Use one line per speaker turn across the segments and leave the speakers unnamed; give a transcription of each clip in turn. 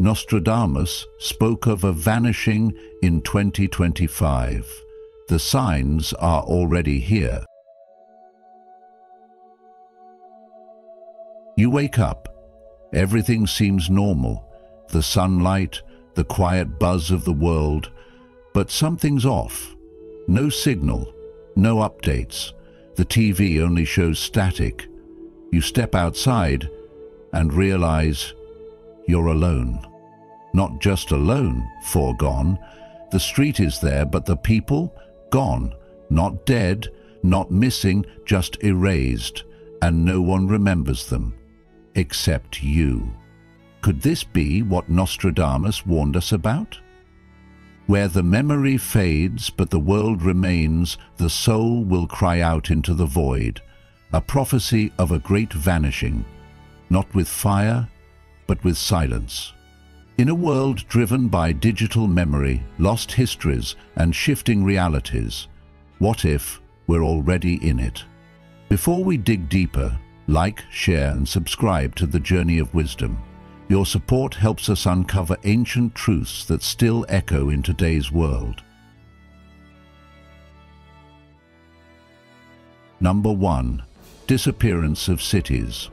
Nostradamus spoke of a vanishing in 2025. The signs are already here. You wake up. Everything seems normal. The sunlight, the quiet buzz of the world. But something's off. No signal, no updates. The TV only shows static. You step outside and realize you're alone. Not just alone, foregone. The street is there, but the people, gone. Not dead, not missing, just erased. And no one remembers them, except you. Could this be what Nostradamus warned us about? Where the memory fades but the world remains, the soul will cry out into the void. A prophecy of a great vanishing, not with fire, but with silence. In a world driven by digital memory, lost histories, and shifting realities, what if we're already in it? Before we dig deeper, like, share, and subscribe to the Journey of Wisdom. Your support helps us uncover ancient truths that still echo in today's world. Number 1. Disappearance of cities.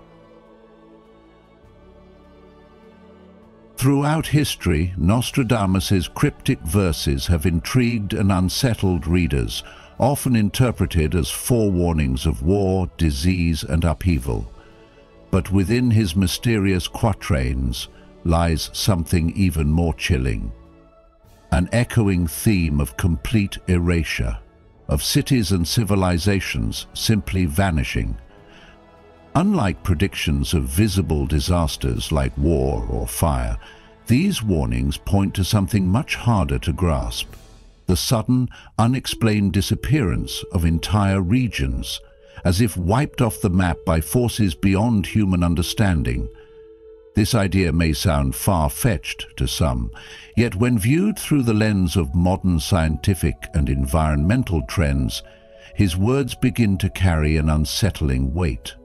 Throughout history, Nostradamus's cryptic verses have intrigued and unsettled readers, often interpreted as forewarnings of war, disease, and upheaval. But within his mysterious quatrains lies something even more chilling. An echoing theme of complete erasure, of cities and civilizations simply vanishing. Unlike predictions of visible disasters like war or fire, these warnings point to something much harder to grasp: the sudden, unexplained disappearance of entire regions, as if wiped off the map by forces beyond human understanding. This idea may sound far-fetched to some, yet when viewed through the lens of modern scientific and environmental trends, his words begin to carry an unsettling weight.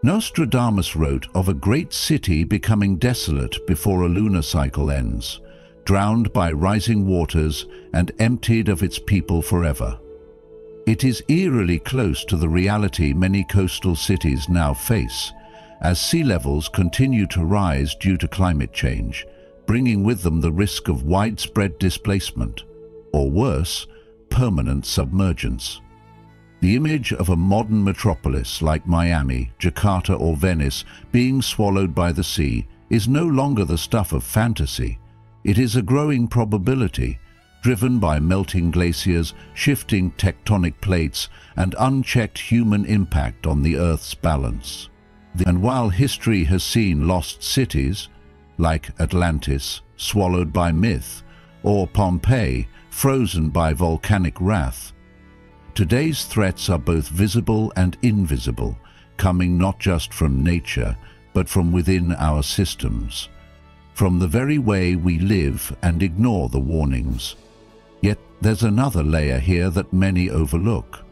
Nostradamus wrote of a great city becoming desolate before a lunar cycle ends, drowned by rising waters and emptied of its people forever. It is eerily close to the reality many coastal cities now face, as sea levels continue to rise due to climate change, bringing with them the risk of widespread displacement, or worse, permanent submergence. The image of a modern metropolis like Miami, Jakarta, or Venice being swallowed by the sea is no longer the stuff of fantasy. It is a growing probability, driven by melting glaciers, shifting tectonic plates, and unchecked human impact on the Earth's balance. And while history has seen lost cities, like Atlantis, swallowed by myth, or Pompeii, frozen by volcanic wrath, today's threats are both visible and invisible, coming not just from nature, but from within our systems, from the very way we live and ignore the warnings. Yet there's another layer here that many overlook.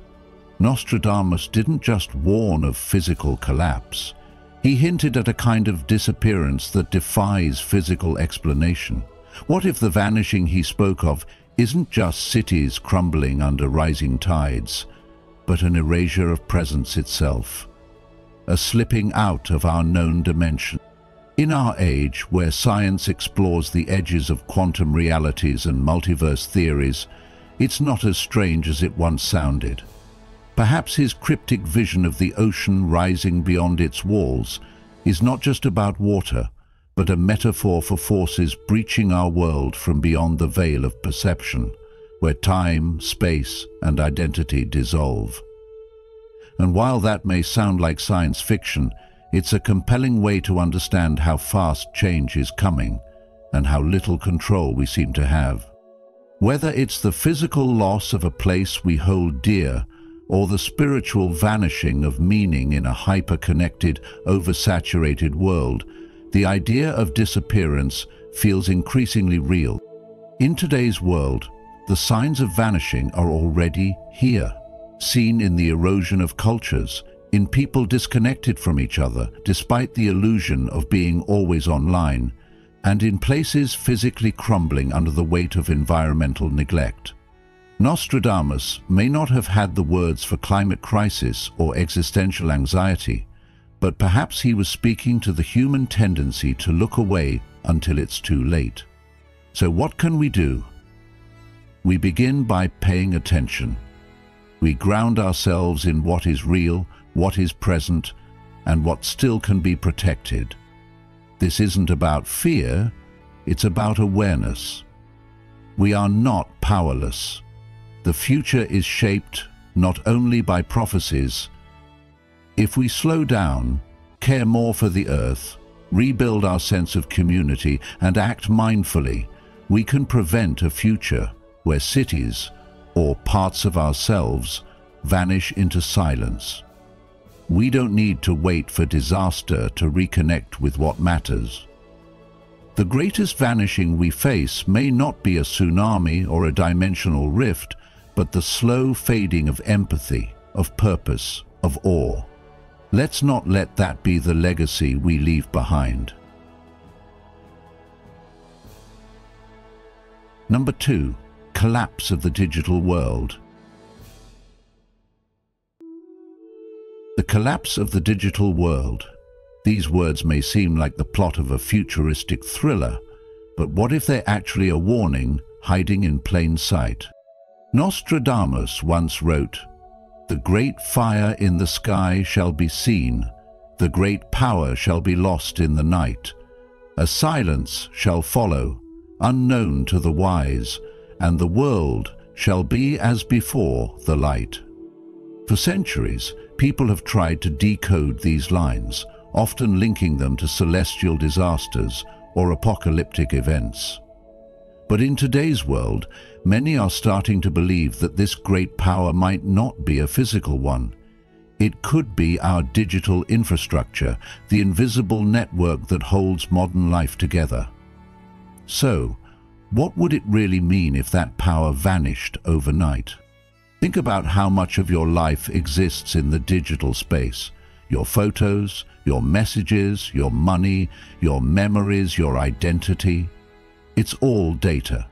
Nostradamus didn't just warn of physical collapse. He hinted at a kind of disappearance that defies physical explanation. What if the vanishing he spoke of isn't just cities crumbling under rising tides, but an erasure of presence itself, a slipping out of our known dimension? In our age, where science explores the edges of quantum realities and multiverse theories, it's not as strange as it once sounded. Perhaps his cryptic vision of the ocean rising beyond its walls is not just about water, but a metaphor for forces breaching our world from beyond the veil of perception, where time, space, and identity dissolve. And while that may sound like science fiction, it's a compelling way to understand how fast change is coming and how little control we seem to have. Whether it's the physical loss of a place we hold dear or the spiritual vanishing of meaning in a hyper-connected, oversaturated world, the idea of disappearance feels increasingly real. In today's world, the signs of vanishing are already here, seen in the erosion of cultures, in people disconnected from each other despite the illusion of being always online, and in places physically crumbling under the weight of environmental neglect. Nostradamus may not have had the words for climate crisis or existential anxiety, but perhaps he was speaking to the human tendency to look away until it's too late. So what can we do? We begin by paying attention. We ground ourselves in what is real, what is present, and what still can be protected. This isn't about fear, it's about awareness. We are not powerless. The future is shaped not only by prophecies. If we slow down, care more for the earth, rebuild our sense of community, and act mindfully, we can prevent a future where cities, or parts of ourselves, vanish into silence. We don't need to wait for disaster to reconnect with what matters. The greatest vanishing we face may not be a tsunami or a dimensional rift, but the slow fading of empathy, of purpose, of awe. Let's not let that be the legacy we leave behind. Number 2. Collapse of the digital world. The collapse of the digital world. These words may seem like the plot of a futuristic thriller, but what if they're actually a warning hiding in plain sight? Nostradamus once wrote, "The great fire in the sky shall be seen, the great power shall be lost in the night. A silence shall follow, unknown to the wise, and the world shall be as before the light." For centuries, people have tried to decode these lines, often linking them to celestial disasters or apocalyptic events. But in today's world, many are starting to believe that this great power might not be a physical one. It could be our digital infrastructure, the invisible network that holds modern life together. So, what would it really mean if that power vanished overnight? Think about how much of your life exists in the digital space. Your photos, your messages, your money, your memories, your identity. It's all data.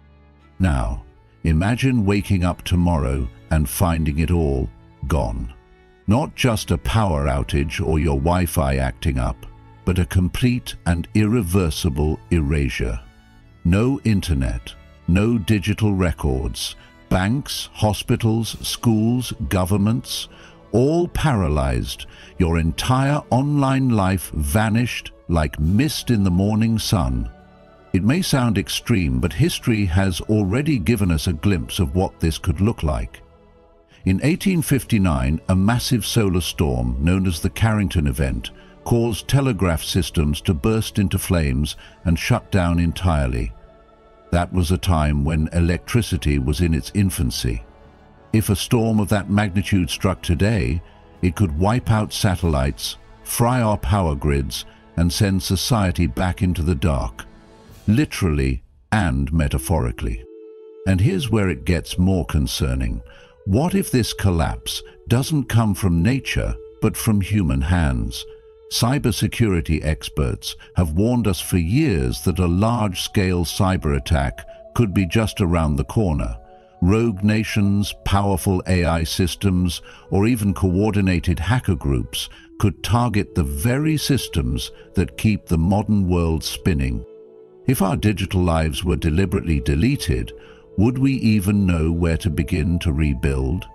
Now, imagine waking up tomorrow and finding it all gone. Not just a power outage or your Wi-Fi acting up, but a complete and irreversible erasure. No internet, no digital records, banks, hospitals, schools, governments, all paralyzed. Your entire online life vanished like mist in the morning sun. It may sound extreme, but history has already given us a glimpse of what this could look like. In 1859, a massive solar storm known as the Carrington event caused telegraph systems to burst into flames and shut down entirely. That was a time when electricity was in its infancy. If a storm of that magnitude struck today, it could wipe out satellites, fry our power grids, and send society back into the dark, literally and metaphorically. And here's where it gets more concerning. What if this collapse doesn't come from nature, but from human hands? Cybersecurity experts have warned us for years that a large-scale cyber attack could be just around the corner. Rogue nations, powerful AI systems, or even coordinated hacker groups could target the very systems that keep the modern world spinning. If our digital lives were deliberately deleted, would we even know where to begin to rebuild?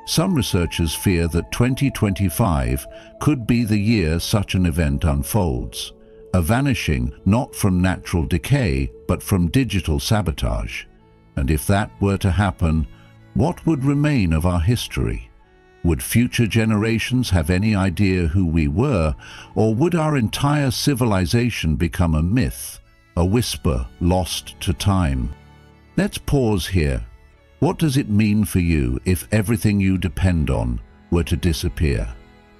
Some researchers fear that 2025 could be the year such an event unfolds, a vanishing not from natural decay, but from digital sabotage. And if that were to happen, what would remain of our history? Would future generations have any idea who we were, or would our entire civilization become a myth, a whisper lost to time? Let's pause here. What does it mean for you if everything you depend on were to disappear?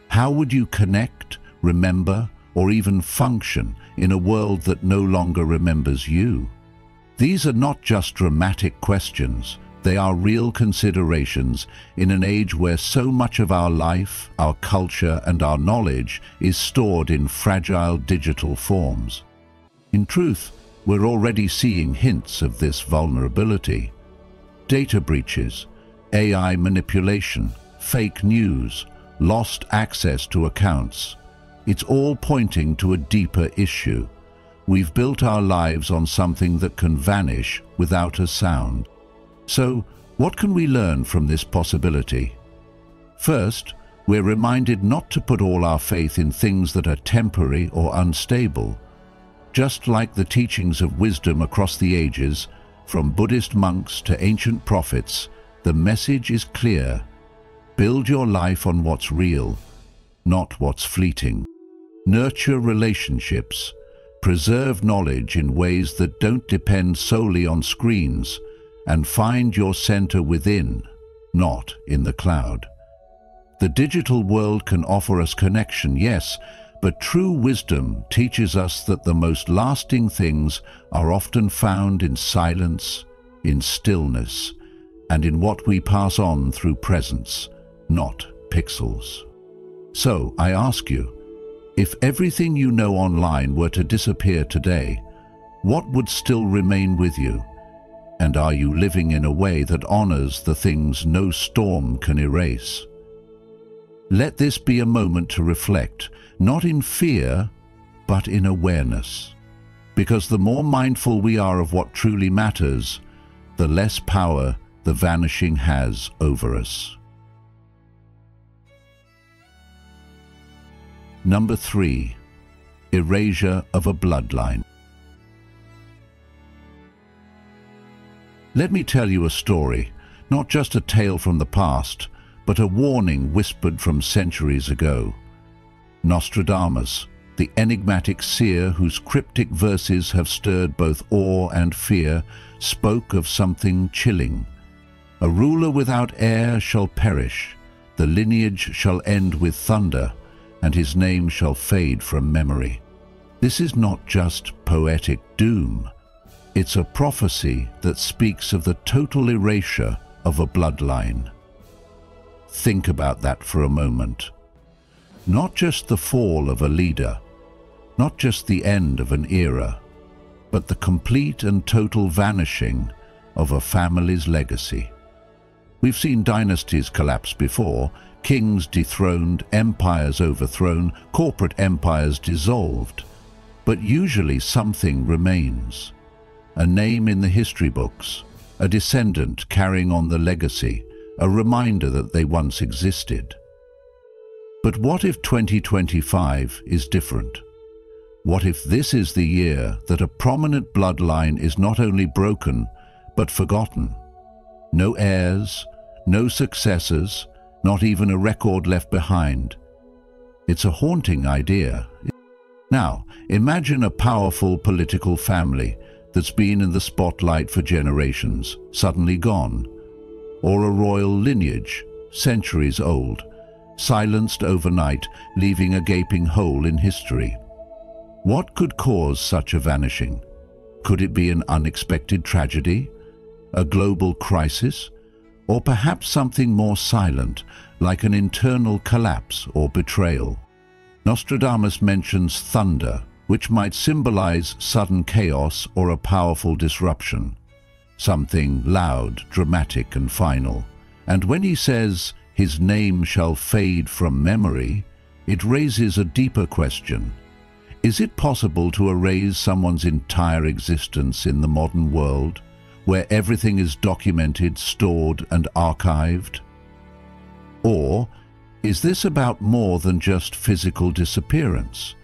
How would you connect, remember, or even function in a world that no longer remembers you? These are not just dramatic questions. They are real considerations in an age where so much of our life, our culture, and our knowledge is stored in fragile digital forms. In truth, We're already seeing hints of this vulnerability. Data breaches, AI manipulation, fake news, lost access to accounts. It's all pointing to a deeper issue. We've built our lives on something that can vanish without a sound. So, what can we learn from this possibility? First, we're reminded not to put all our faith in things that are temporary or unstable. Just like the teachings of wisdom across the ages, from Buddhist monks to ancient prophets, the message is clear. Build your life on what's real, not what's fleeting. Nurture relationships. Preserve knowledge in ways that don't depend solely on screens, and find your center within, not in the cloud. The digital world can offer us connection, yes, but true wisdom teaches us that the most lasting things are often found in silence, in stillness, and in what we pass on through presence, not pixels. So, I ask you, if everything you know online were to disappear today, what would still remain with you? And are you living in a way that honors the things no storm can erase? Let this be a moment to reflect, not in fear, but in awareness. Because the more mindful we are of what truly matters, the less power the vanishing has over us. Number 3. Erasure of a bloodline. Let me tell you a story, not just a tale from the past, but a warning whispered from centuries ago. Nostradamus, the enigmatic seer whose cryptic verses have stirred both awe and fear, spoke of something chilling. A ruler without heir shall perish, the lineage shall end with thunder, and his name shall fade from memory. This is not just poetic doom. It's a prophecy that speaks of the total erasure of a bloodline. Think about that for a moment. Not just the fall of a leader, not just the end of an era, but the complete and total vanishing of a family's legacy. We've seen dynasties collapse before, kings dethroned, empires overthrown, corporate empires dissolved. But usually something remains. A name in the history books, a descendant carrying on the legacy, a reminder that they once existed. But what if 2025 is different? What if this is the year that a prominent bloodline is not only broken, but forgotten? No heirs, no successors, not even a record left behind. It's a haunting idea. Now, imagine a powerful political family that's been in the spotlight for generations, suddenly gone. Or a royal lineage, centuries old, silenced overnight, leaving a gaping hole in history. What could cause such a vanishing? Could it be an unexpected tragedy, a global crisis, or perhaps something more silent, like an internal collapse or betrayal? Nostradamus mentions thunder, which might symbolize sudden chaos or a powerful disruption, something loud, dramatic, and final. And when he says, "His name shall fade from memory," it raises a deeper question. Is it possible to erase someone's entire existence in the modern world, where everything is documented, stored, and archived? Or is this about more than just physical disappearance?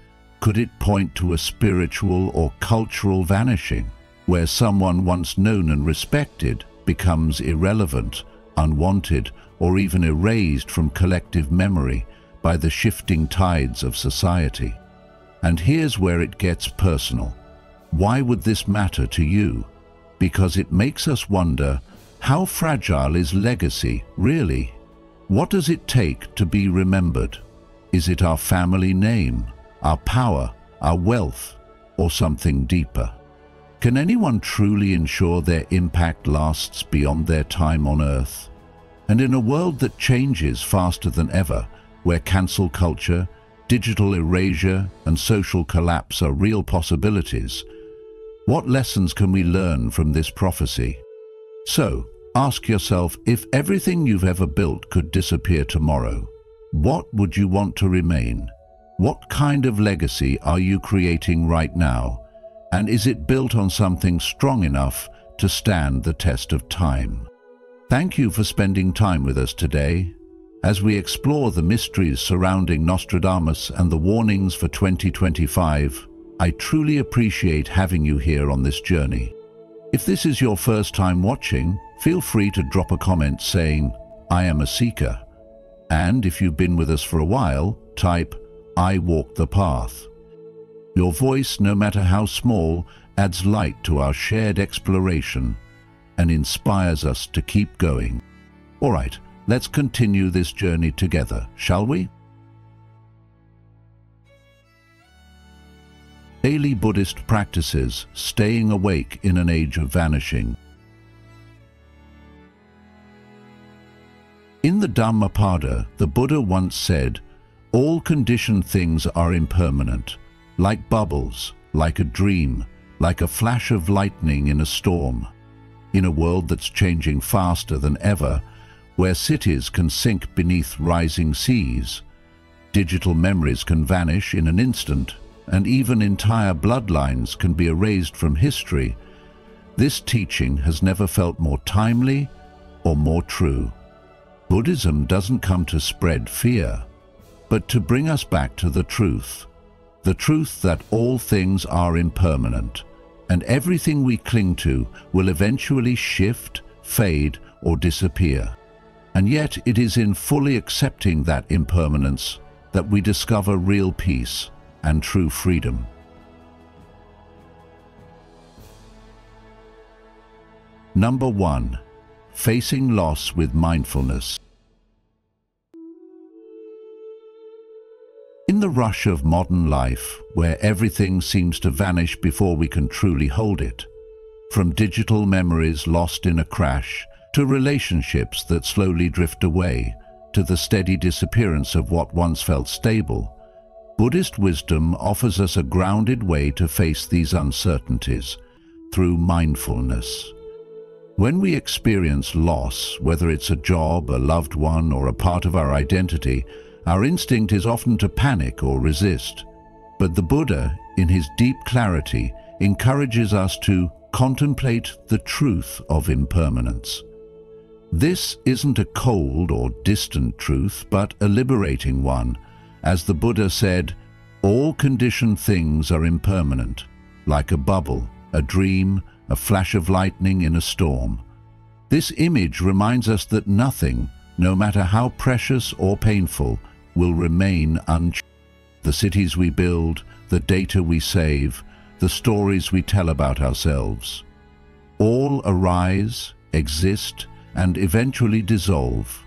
Could it point to a spiritual or cultural vanishing, where someone once known and respected becomes irrelevant, unwanted, or even erased from collective memory by the shifting tides of society? And here's where it gets personal. Why would this matter to you? Because it makes us wonder, how fragile is legacy, really? What does it take to be remembered? Is it our family name, our power, our wealth, or something deeper? Can anyone truly ensure their impact lasts beyond their time on Earth? And in a world that changes faster than ever, where cancel culture, digital erasure, and social collapse are real possibilities, What lessons can we learn from this prophecy? So, ask yourself, if everything you've ever built could disappear tomorrow, what would you want to remain? What kind of legacy are you creating right now? And is it built on something strong enough to stand the test of time? Thank you for spending time with us today. As we explore the mysteries surrounding Nostradamus and the warnings for 2025, I truly appreciate having you here on this journey. If this is your first time watching, feel free to drop a comment saying, "I am a seeker." And if you've been with us for a while, type, "I walk the path." Your voice, no matter how small, adds light to our shared exploration and inspires us to keep going. All right, let's continue this journey together, shall we? Daily Buddhist practices, staying awake in an age of vanishing. In the Dhammapada, the Buddha once said, "All conditioned things are impermanent, like bubbles, like a dream, like a flash of lightning in a storm." In a world that's changing faster than ever, where cities can sink beneath rising seas, digital memories can vanish in an instant, and even entire bloodlines can be erased from history, this teaching has never felt more timely or more true. Buddhism doesn't come to spread fear, but to bring us back to the truth that all things are impermanent, and everything we cling to will eventually shift, fade, or disappear. And yet it is in fully accepting that impermanence that we discover real peace and true freedom. Number 1. Facing loss with mindfulness. In the rush of modern life, where everything seems to vanish before we can truly hold it, from digital memories lost in a crash, to relationships that slowly drift away, to the steady disappearance of what once felt stable, Buddhist wisdom offers us a grounded way to face these uncertainties through mindfulness. When we experience loss, whether it's a job, a loved one, or a part of our identity, our instinct is often to panic or resist. But the Buddha, in his deep clarity, encourages us to contemplate the truth of impermanence. This isn't a cold or distant truth, but a liberating one. As the Buddha said, "All conditioned things are impermanent, like a bubble, a dream, a flash of lightning in a storm." This image reminds us that nothing, no matter how precious or painful, will remain unchanged. The cities we build, the data we save, the stories we tell about ourselves, all arise, exist, and eventually dissolve.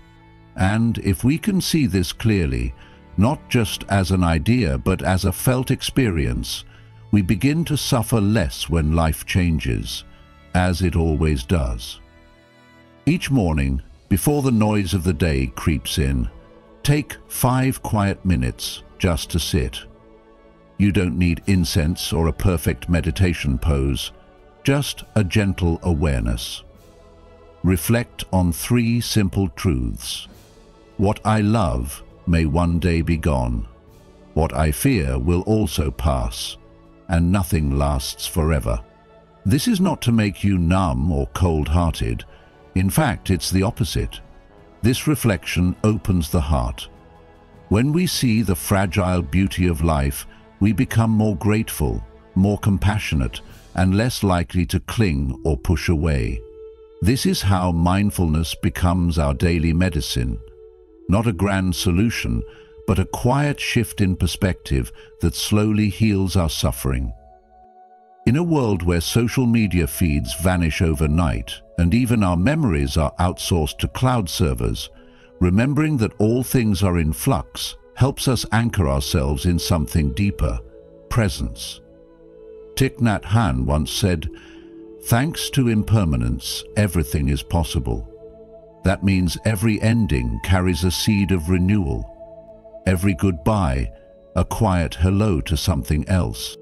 And if we can see this clearly, not just as an idea but as a felt experience, we begin to suffer less when life changes, as it always does. Each morning, before the noise of the day creeps in, take 5 quiet minutes just to sit. You don't need incense or a perfect meditation pose, just a gentle awareness. Reflect on 3 simple truths. What I love may one day be gone. What I fear will also pass, and nothing lasts forever. This is not to make you numb or cold-hearted. In fact, it's the opposite. This reflection opens the heart. When we see the fragile beauty of life, we become more grateful, more compassionate, and less likely to cling or push away. This is how mindfulness becomes our daily medicine. Not a grand solution, but a quiet shift in perspective that slowly heals our suffering. In a world where social media feeds vanish overnight, and even our memories are outsourced to cloud servers, remembering that all things are in flux helps us anchor ourselves in something deeper, presence. Thich Nhat Hanh once said, "Thanks to impermanence, everything is possible." That means every ending carries a seed of renewal. Every goodbye, a quiet hello to something else.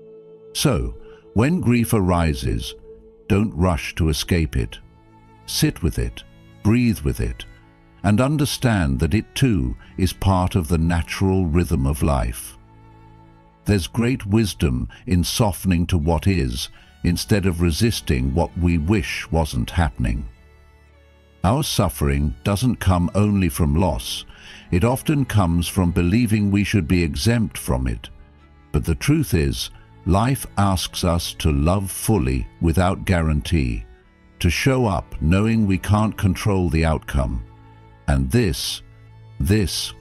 So, When grief arises, don't rush to escape it. Sit with it, breathe with it, and understand that it too is part of the natural rhythm of life. There's great wisdom in softening to what is, instead of resisting what we wish wasn't happening. Our suffering doesn't come only from loss. It often comes from believing we should be exempt from it. But the truth is, life asks us to love fully without guarantee, to show up knowing we can't control the outcome. And this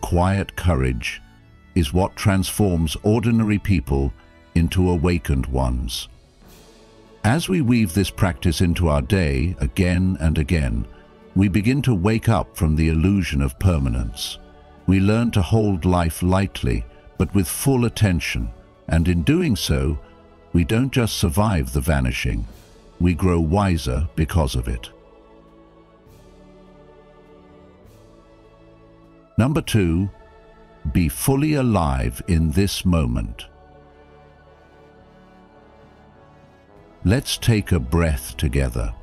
quiet courage is what transforms ordinary people into awakened ones. As we weave this practice into our day again and again, we begin to wake up from the illusion of permanence. We learn to hold life lightly, but with full attention, and in doing so, we don't just survive the vanishing, we grow wiser because of it. Number 2, be fully alive in this moment. Let's take a breath together.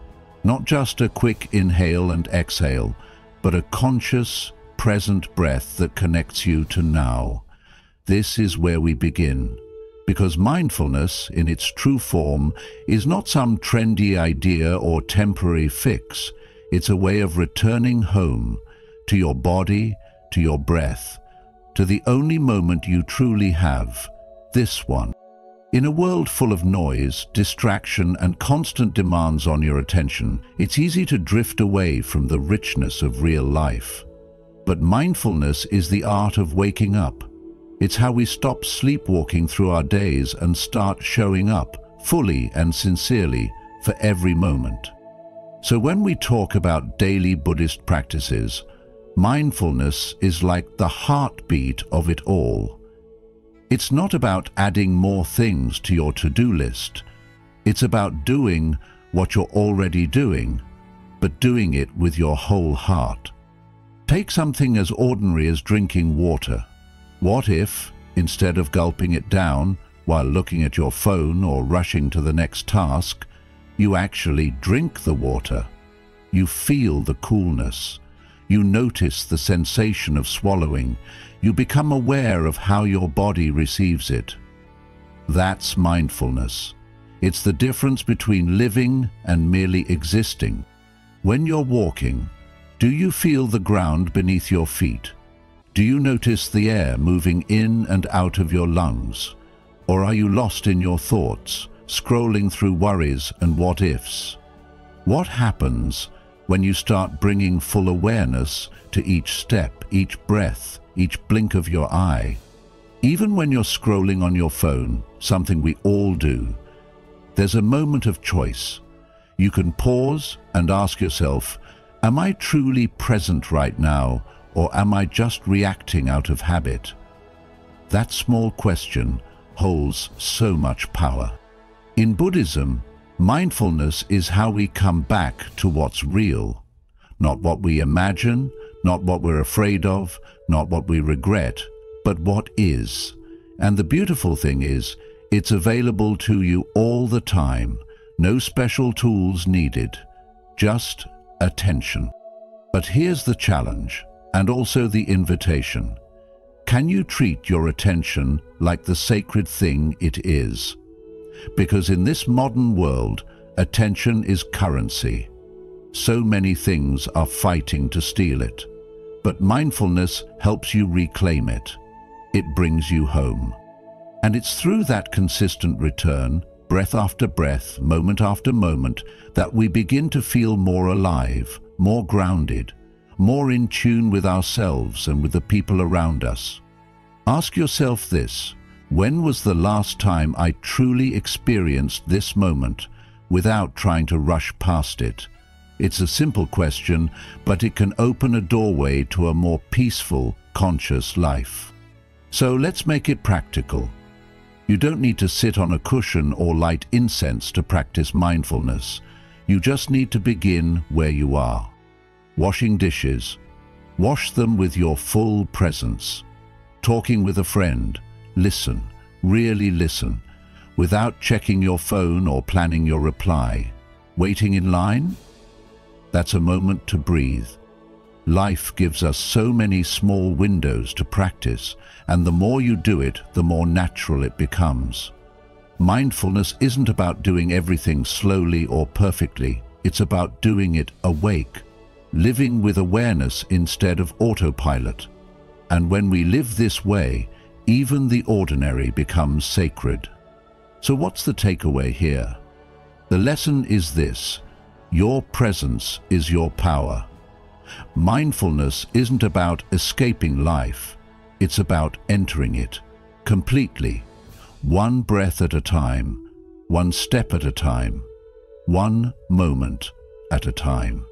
Not just a quick inhale and exhale, but a conscious, present breath that connects you to now. This is where we begin, because mindfulness, in its true form, is not some trendy idea or temporary fix. It's a way of returning home, to your body, to your breath, to the only moment you truly have, this one. In a world full of noise, distraction, and constant demands on your attention, it's easy to drift away from the richness of real life. But mindfulness is the art of waking up. It's how we stop sleepwalking through our days and start showing up, fully and sincerely, for every moment. So when we talk about daily Buddhist practices, mindfulness is like the heartbeat of it all. It's not about adding more things to your to-do list. It's about doing what you're already doing, but doing it with your whole heart. Take something as ordinary as drinking water. What if, instead of gulping it down while looking at your phone or rushing to the next task, you actually drink the water? You feel the coolness. You notice the sensation of swallowing. You become aware of how your body receives it. That's mindfulness. It's the difference between living and merely existing. When you're walking, do you feel the ground beneath your feet? Do you notice the air moving in and out of your lungs? Or are you lost in your thoughts, scrolling through worries and what-ifs? What happens when you start bringing full awareness to each step, each breath, each blink of your eye? Even when you're scrolling on your phone, something we all do, there's a moment of choice. You can pause and ask yourself, am I truly present right now, or am I just reacting out of habit? That small question holds so much power. In Buddhism, mindfulness is how we come back to what's real, not what we imagine, not what we're afraid of, not what we regret, but what is. And the beautiful thing is, it's available to you all the time, no special tools needed, just attention. But here's the challenge, and also the invitation. Can you treat your attention like the sacred thing it is? Because in this modern world, attention is currency. So many things are fighting to steal it. But mindfulness helps you reclaim it. It brings you home. And it's through that consistent return, breath after breath, moment after moment, that we begin to feel more alive, more grounded, more in tune with ourselves and with the people around us. Ask yourself this: when was the last time I truly experienced this moment without trying to rush past it? It's a simple question, but it can open a doorway to a more peaceful, conscious life. So let's make it practical. You don't need to sit on a cushion or light incense to practice mindfulness. You just need to begin where you are. Washing dishes. Wash them with your full presence. Talking with a friend. Listen, really listen. without checking your phone or planning your reply. Waiting in line? That's a moment to breathe. Life gives us so many small windows to practice, and the more you do it, the more natural it becomes. Mindfulness isn't about doing everything slowly or perfectly. It's about doing it awake, living with awareness instead of autopilot. And when we live this way, even the ordinary becomes sacred. So what's the takeaway here? The lesson is this: your presence is your power. Mindfulness isn't about escaping life. It's about entering it completely, one breath at a time, one step at a time, one moment at a time.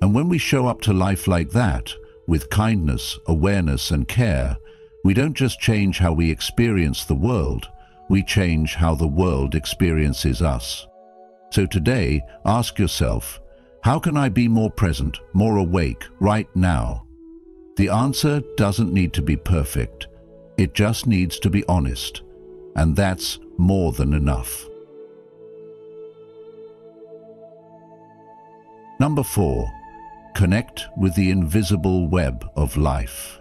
And when we show up to life like that, with kindness, awareness, and care, we don't just change how we experience the world, we change how the world experiences us. So today, ask yourself, how can I be more present, more awake right now? The answer doesn't need to be perfect. It just needs to be honest. And that's more than enough. Number 4, connect with the invisible web of life.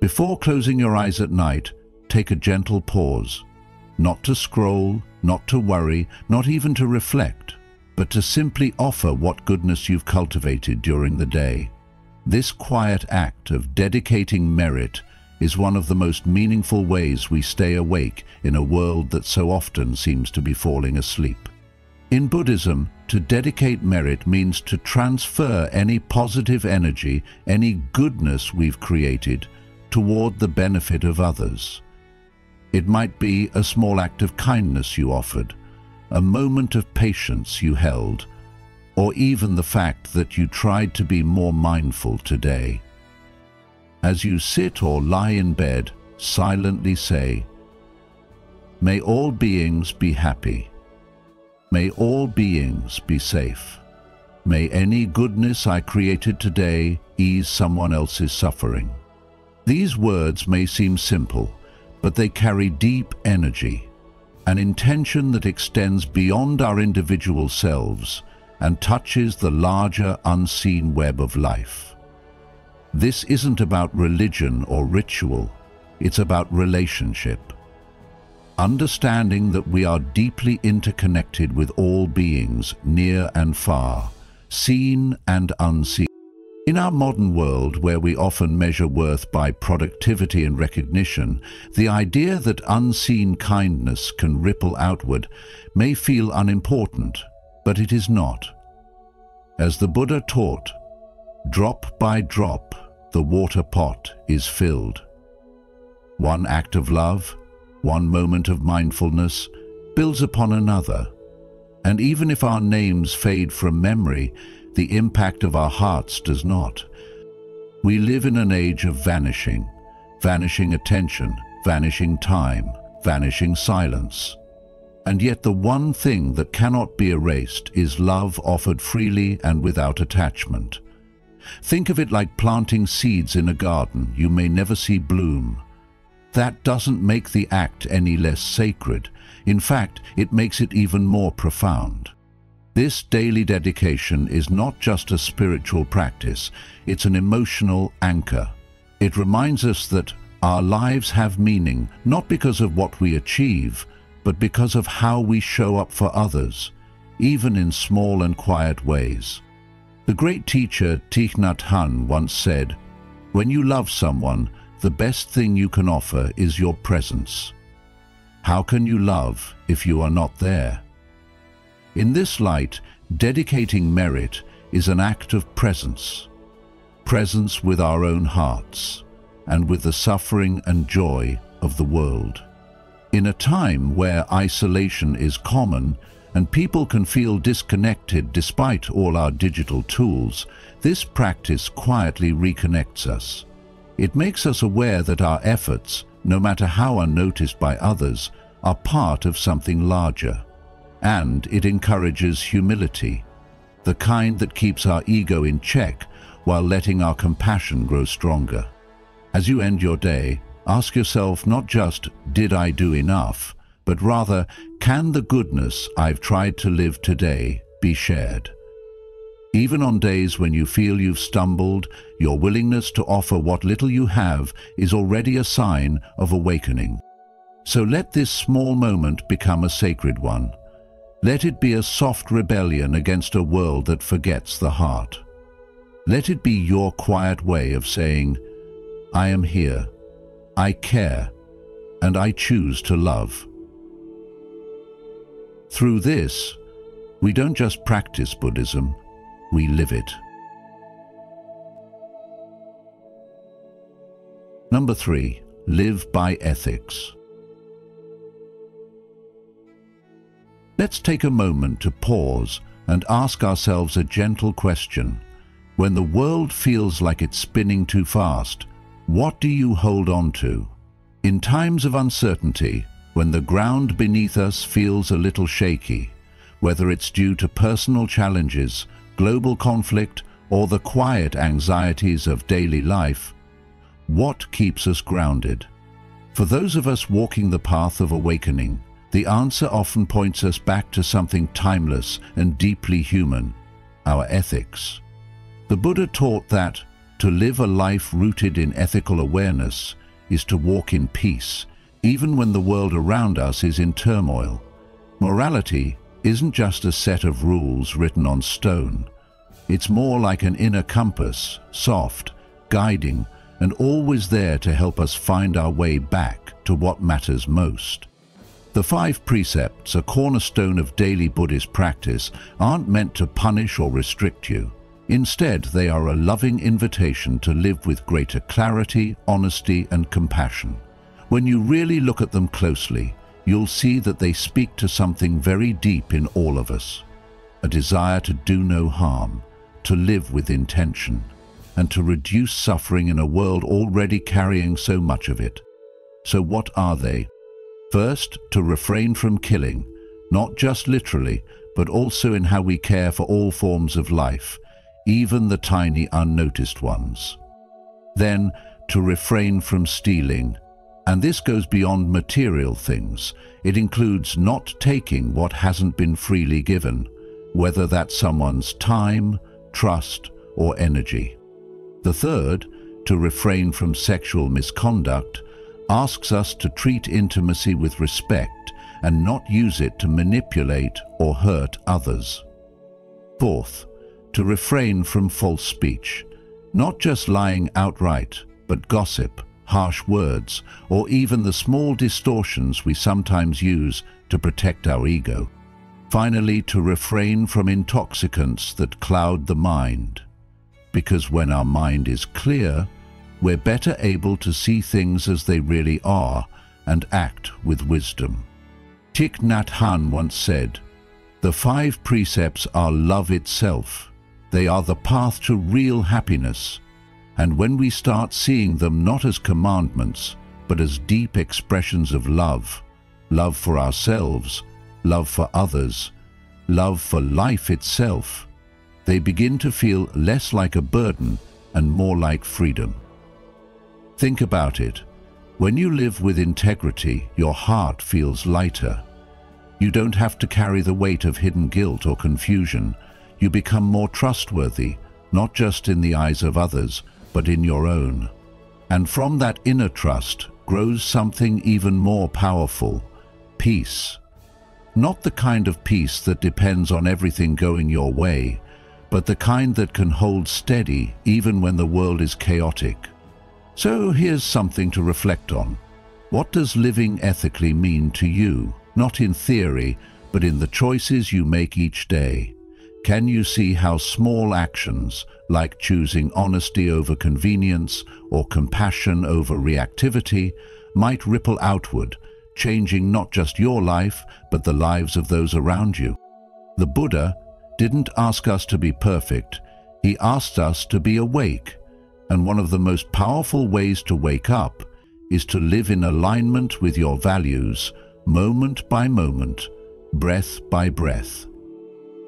Before closing your eyes at night, take a gentle pause. Not to scroll, not to worry, not even to reflect, but to simply offer what goodness you've cultivated during the day. This quiet act of dedicating merit is one of the most meaningful ways we stay awake in a world that so often seems to be falling asleep. In Buddhism, to dedicate merit means to transfer any positive energy, any goodness we've created, toward the benefit of others. It might be a small act of kindness you offered, a moment of patience you held, or even the fact that you tried to be more mindful today. As you sit or lie in bed, silently say, "May all beings be happy. May all beings be safe. May any goodness I created today ease someone else's suffering." These words may seem simple, but they carry deep energy, an intention that extends beyond our individual selves and touches the larger unseen web of life. This isn't about religion or ritual, it's about relationship. Understanding that we are deeply interconnected with all beings, near and far, seen and unseen. In our modern world, where we often measure worth by productivity and recognition, the idea that unseen kindness can ripple outward may feel unimportant, but it is not. As the Buddha taught, drop by drop, the water pot is filled. One act of love, one moment of mindfulness, builds upon another. And even if our names fade from memory, the impact of our hearts does not. We live in an age of vanishing, vanishing attention, vanishing time, vanishing silence. And yet the one thing that cannot be erased is love offered freely and without attachment. Think of it like planting seeds in a garden you may never see bloom. That doesn't make the act any less sacred. In fact, it makes it even more profound. This daily dedication is not just a spiritual practice, it's an emotional anchor. It reminds us that our lives have meaning not because of what we achieve, but because of how we show up for others, even in small and quiet ways. The great teacher Thich Nhat Hanh once said, "When you love someone, the best thing you can offer is your presence." How can you love if you are not there? In this light, dedicating merit is an act of presence. Presence with our own hearts, and with the suffering and joy of the world. In a time where isolation is common, and people can feel disconnected despite all our digital tools, this practice quietly reconnects us. It makes us aware that our efforts, no matter how unnoticed by others, are part of something larger. And it encourages humility, the kind that keeps our ego in check while letting our compassion grow stronger. As you end your day, Ask yourself not just, did I do enough, but rather, can the goodness I've tried to live today be shared? Even on days when you feel you've stumbled, your willingness to offer what little you have is already a sign of awakening. So let this small moment become a sacred one. Let it be a soft rebellion against a world that forgets the heart. Let it be your quiet way of saying, I am here, I care, and I choose to love. Through this, we don't just practice Buddhism, we live it. Number 3, live by ethics. Let's take a moment to pause and ask ourselves a gentle question. When the world feels like it's spinning too fast, what do you hold on to? In times of uncertainty, when the ground beneath us feels a little shaky, whether it's due to personal challenges, global conflict, or the quiet anxieties of daily life, what keeps us grounded? For those of us walking the path of awakening, the answer often points us back to something timeless and deeply human, our ethics. The Buddha taught that to live a life rooted in ethical awareness is to walk in peace, even when the world around us is in turmoil. Morality isn't just a set of rules written on stone. It's more like an inner compass, soft, guiding, and always there to help us find our way back to what matters most. The 5 precepts, a cornerstone of daily Buddhist practice, aren't meant to punish or restrict you. Instead, they are a loving invitation to live with greater clarity, honesty, and compassion. When you really look at them closely, you'll see that they speak to something very deep in all of us. A desire to do no harm, to live with intention, and to reduce suffering in a world already carrying so much of it. So what are they? First, to refrain from killing, not just literally, but also in how we care for all forms of life, even the tiny unnoticed ones. Then, to refrain from stealing, and this goes beyond material things. It includes not taking what hasn't been freely given, whether that's someone's time, trust, or energy. The third, to refrain from sexual misconduct, asks us to treat intimacy with respect and not use it to manipulate or hurt others. Fourth, to refrain from false speech, not just lying outright, but gossip, harsh words, or even the small distortions we sometimes use to protect our ego. Finally, to refrain from intoxicants that cloud the mind, because when our mind is clear, we're better able to see things as they really are and act with wisdom. Thich Nhat Hanh once said, "The 5 precepts are love itself. They are the path to real happiness. And when we start seeing them not as commandments, but as deep expressions of love, love for ourselves, love for others, love for life itself, they begin to feel less like a burden and more like freedom." Think about it. When you live with integrity, your heart feels lighter. You don't have to carry the weight of hidden guilt or confusion. You become more trustworthy, not just in the eyes of others, but in your own. And from that inner trust grows something even more powerful: peace. Not the kind of peace that depends on everything going your way, but the kind that can hold steady even when the world is chaotic. So here's something to reflect on. What does living ethically mean to you? Not in theory, but in the choices you make each day. Can you see how small actions, like choosing honesty over convenience or compassion over reactivity, might ripple outward, changing not just your life, but the lives of those around you? The Buddha didn't ask us to be perfect. He asked us to be awake. And one of the most powerful ways to wake up is to live in alignment with your values, moment by moment, breath by breath.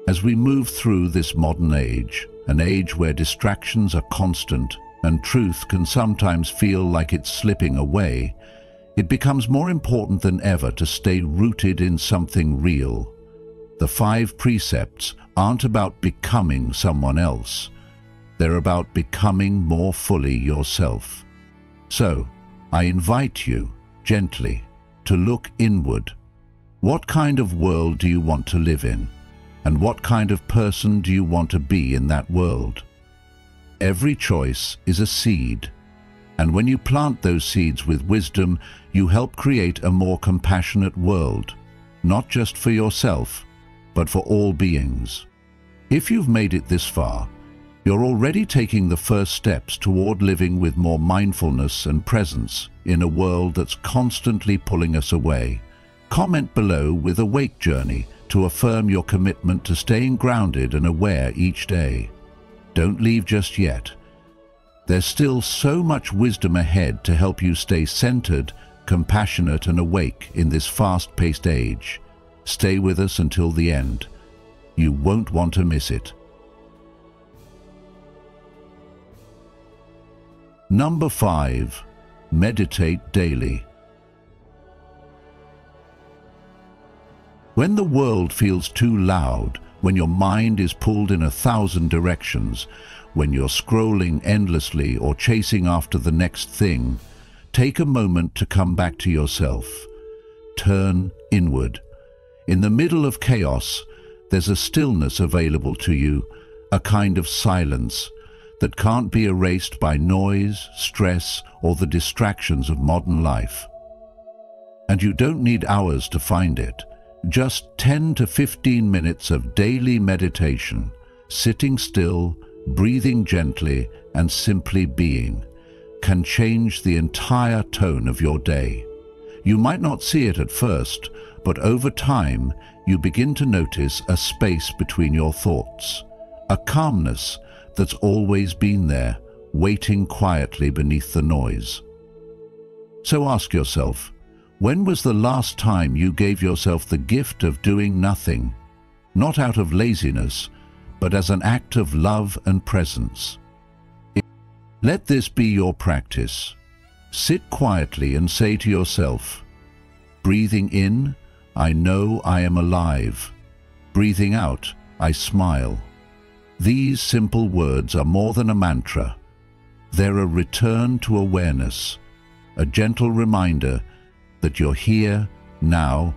As we move through this modern age, an age where distractions are constant and truth can sometimes feel like it's slipping away, it becomes more important than ever to stay rooted in something real. The 5 precepts aren't about becoming someone else. They're about becoming more fully yourself. So, I invite you, gently, to look inward. What kind of world do you want to live in? And what kind of person do you want to be in that world? Every choice is a seed, and when you plant those seeds with wisdom, you help create a more compassionate world, not just for yourself, but for all beings. If you've made it this far, you're already taking the first steps toward living with more mindfulness and presence in a world that's constantly pulling us away. Comment below with a wake journey to affirm your commitment to staying grounded and aware each day. Don't leave just yet. There's still so much wisdom ahead to help you stay centered, compassionate, and awake in this fast-paced age. Stay with us until the end. You won't want to miss it. Number 5. Meditate daily. When the world feels too loud, when your mind is pulled in 1,000 directions, when you're scrolling endlessly or chasing after the next thing, take a moment to come back to yourself. Turn inward. In the middle of chaos, there's a stillness available to you, a kind of silence that can't be erased by noise, stress, or the distractions of modern life. And you don't need hours to find it. Just 10 to 15 minutes of daily meditation, sitting still, breathing gently, and simply being, can change the entire tone of your day. You might not see it at first, but over time, you begin to notice a space between your thoughts, a calmness that's always been there, waiting quietly beneath the noise. So ask yourself, when was the last time you gave yourself the gift of doing nothing, not out of laziness, but as an act of love and presence? Let this be your practice. Sit quietly and say to yourself, breathing in, I know I am alive. Breathing out, I smile. These simple words are more than a mantra. They're a return to awareness, a gentle reminder that you're here, now,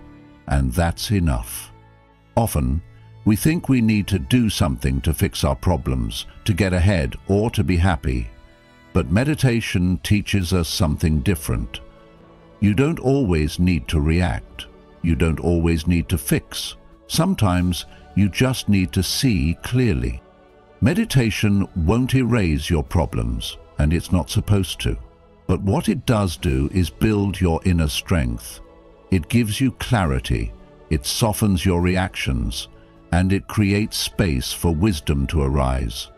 and that's enough. Often, we think we need to do something to fix our problems, to get ahead, or to be happy. But meditation teaches us something different. You don't always need to react. You don't always need to fix. Sometimes you just need to see clearly. Meditation won't erase your problems, and it's not supposed to. But what it does do is build your inner strength. It gives you clarity, it softens your reactions, and it creates space for wisdom to arise.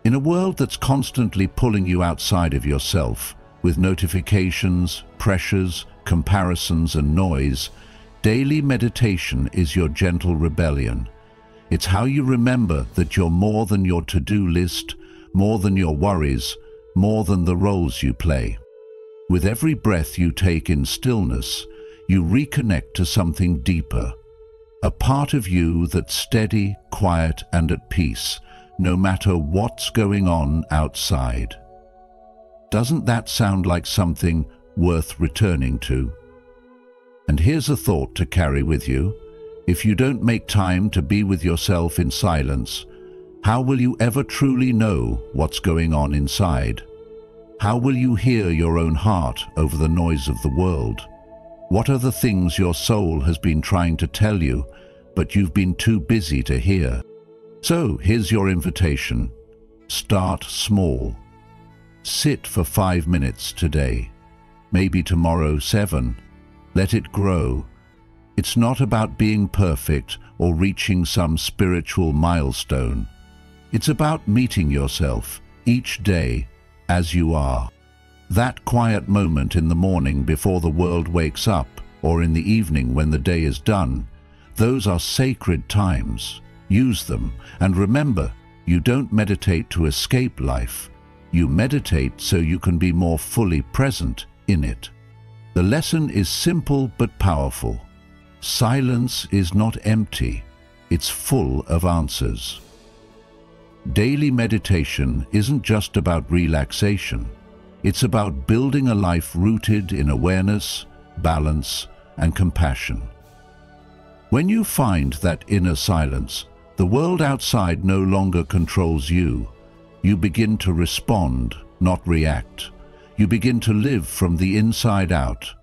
In a world that's constantly pulling you outside of yourself, with notifications, pressures, comparisons, and noise, daily meditation is your gentle rebellion. It's how you remember that you're more than your to-do list, more than your worries, more than the roles you play. With every breath you take in stillness, you reconnect to something deeper, a part of you that's steady, quiet, and at peace, no matter what's going on outside. Doesn't that sound like something worth returning to? And here's a thought to carry with you. If you don't make time to be with yourself in silence, how will you ever truly know what's going on inside? How will you hear your own heart over the noise of the world? What are the things your soul has been trying to tell you, but you've been too busy to hear? So here's your invitation. Start small. Sit for 5 minutes today. Maybe tomorrow 7. Let it grow. It's not about being perfect or reaching some spiritual milestone. It's about meeting yourself each day as you are. That quiet moment in the morning before the world wakes up, or in the evening when the day is done, those are sacred times. Use them, and remember, you don't meditate to escape life. You meditate so you can be more fully present in it. The lesson is simple but powerful. Silence is not empty, it's full of answers. Daily meditation isn't just about relaxation. It's about building a life rooted in awareness, balance, and compassion. When you find that inner silence, the world outside no longer controls you. You begin to respond, not react. You begin to live from the inside out.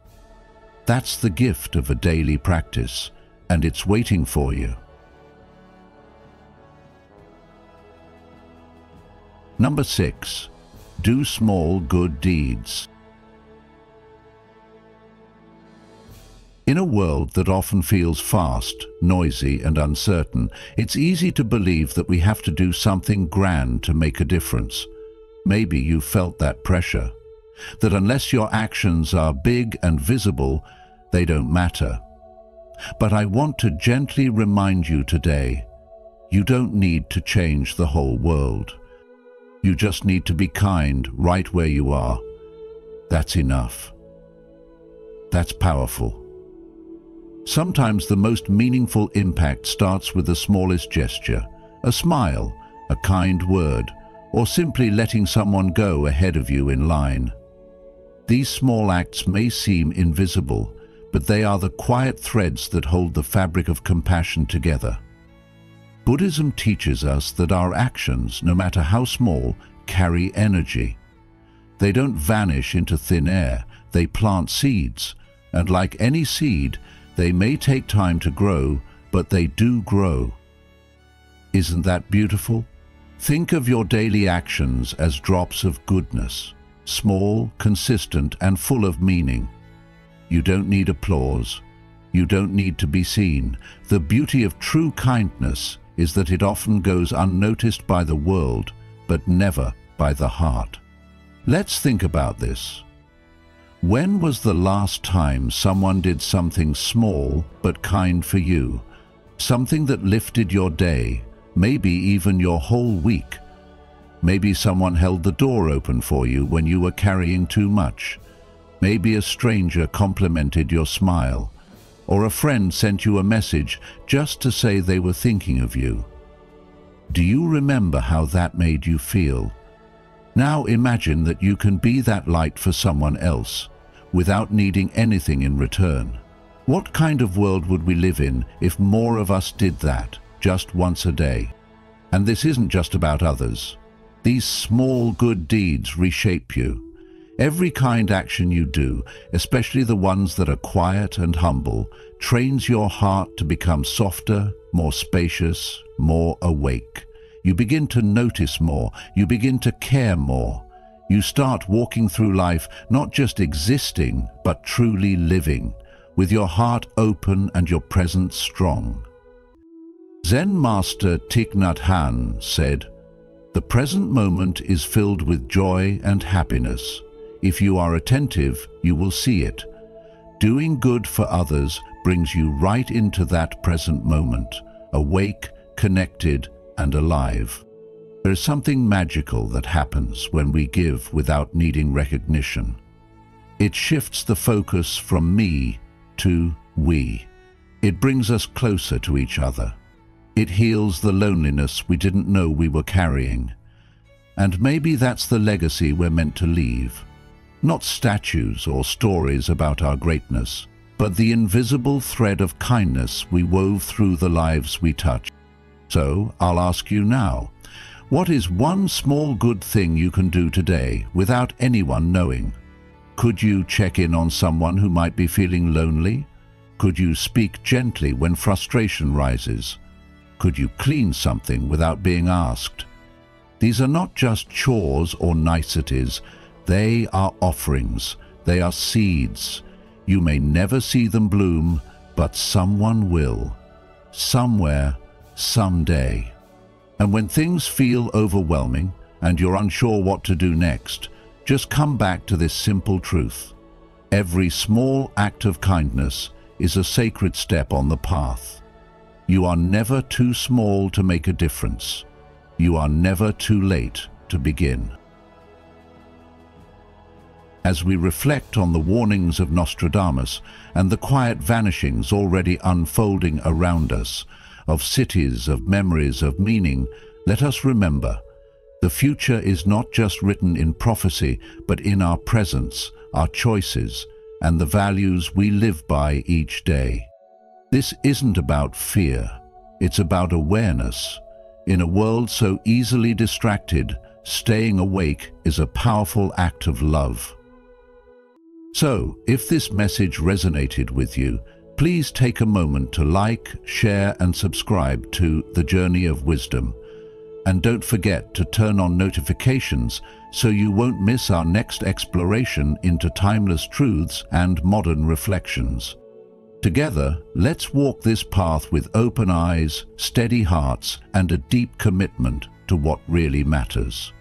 That's the gift of a daily practice, and it's waiting for you. Number 6. Do small good deeds. In a world that often feels fast, noisy, and uncertain, it's easy to believe that we have to do something grand to make a difference. Maybe you felt that pressure, that unless your actions are big and visible, they don't matter. But I want to gently remind you today, you don't need to change the whole world. You just need to be kind right where you are. That's enough. That's powerful. Sometimes the most meaningful impact starts with the smallest gesture, a smile, a kind word, or simply letting someone go ahead of you in line. These small acts may seem invisible, but they are the quiet threads that hold the fabric of compassion together. Buddhism teaches us that our actions, no matter how small, carry energy. They don't vanish into thin air, they plant seeds, and like any seed, they may take time to grow, but they do grow. Isn't that beautiful? Think of your daily actions as drops of goodness, small, consistent, and full of meaning. You don't need applause. You don't need to be seen. The beauty of true kindness is that it often goes unnoticed by the world, but never by the heart. Let's think about this. When was the last time someone did something small but kind for you? Something that lifted your day, maybe even your whole week. Maybe someone held the door open for you when you were carrying too much. Maybe a stranger complimented your smile, or a friend sent you a message just to say they were thinking of you. Do you remember how that made you feel? Now imagine that you can be that light for someone else, without needing anything in return. What kind of world would we live in if more of us did that, just once a day? And this isn't just about others. These small good deeds reshape you. Every kind action you do, especially the ones that are quiet and humble, trains your heart to become softer, more spacious, more awake. You begin to notice more. You begin to care more. You start walking through life not just existing, but truly living, with your heart open and your presence strong. Zen master Thich Nhat Hanh said, "The present moment is filled with joy and happiness. If you are attentive, you will see it. Doing good for others brings you right into that present moment, awake, connected, and alive." There is something magical that happens when we give without needing recognition. It shifts the focus from me to we. It brings us closer to each other. It heals the loneliness we didn't know we were carrying. And maybe that's the legacy we're meant to leave. Not statues or stories about our greatness, but the invisible thread of kindness we wove through the lives we touch. So I'll ask you now, what is one small good thing you can do today without anyone knowing? Could you check in on someone who might be feeling lonely? Could you speak gently when frustration rises? Could you clean something without being asked? These are not just chores or niceties. They are offerings. They are seeds. You may never see them bloom, but someone will. Somewhere, someday. And when things feel overwhelming and you're unsure what to do next, just come back to this simple truth. Every small act of kindness is a sacred step on the path. You are never too small to make a difference. You are never too late to begin. as we reflect on the warnings of Nostradamus and the quiet vanishings already unfolding around us, of cities, of memories, of meaning, let us remember, the future is not just written in prophecy, but in our presence, our choices, and the values we live by each day. This isn't about fear, it's about awareness. In a world so easily distracted, staying awake is a powerful act of love. So, if this message resonated with you, please take a moment to like, share, and subscribe to The Journey of Wisdom. And don't forget to turn on notifications so you won't miss our next exploration into timeless truths and modern reflections. Together, let's walk this path with open eyes, steady hearts, and a deep commitment to what really matters.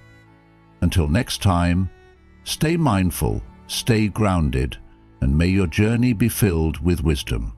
Until next time, stay mindful, stay grounded, and may your journey be filled with wisdom.